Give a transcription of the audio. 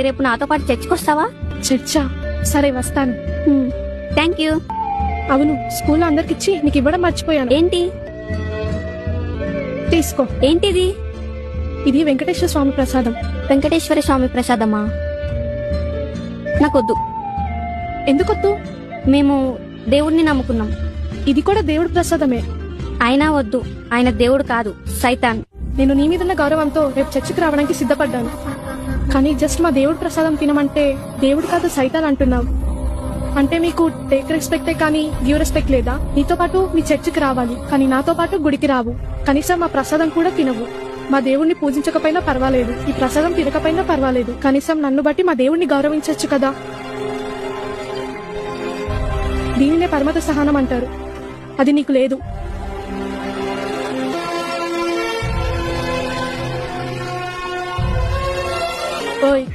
రేపు నాతో పాటు చర్చికొస్తావా? చర్చా? సరే వస్తాను. Thank you. అవును, స్కూల్లో అందరికిచ్చి నీకు ఇవ్వడం మర్చిపోయాను. ఏంటి? తీసుకో. ఏంటిది? ఇది వెంకటేశ్వర స్వామి ప్రసాదం. వెంకటేశ్వర స్వామి ప్రసాదమా? నాకొద్దు. ఎందుకొద్దు? మేము దేవుడిని నమ్ముకున్నాం. ఇది కూడా దేవుడి ప్రసాదమే. అయినా వద్దు, ఆయన దేవుడు కాదు, సైతాన్. నేను నీ మీదున్న గౌరవంతో రేపు చర్చికి రావడానికి సిద్ధపడ్డాను. కానీ జస్ట్ మా దేవుడి ప్రసాదం తినమంటే దేవుడు కాదు సైతాన్ అంటున్నావు. అంటే మీకు టేక్ రెస్పెక్టే కానీ గివ్ రెస్పెక్ట్ లేదా? నీతో పాటు మీ చర్చికి రావాలి, కానీ నాతో పాటు గుడికి రావు. కనీసం మా ప్రసాదం కూడా తినవు. మా దేవుణ్ణి పూజించకపోయినా పర్వాలేదు, ఈ ప్రసాదం తినకపోయినా పర్వాలేదు, కనీసం నన్ను బట్టి మా దేవుణ్ణి గౌరవించవచ్చు కదా. దీనినే పరమత సహనం అంటారు. అది నీకు లేదు. ఓయ్,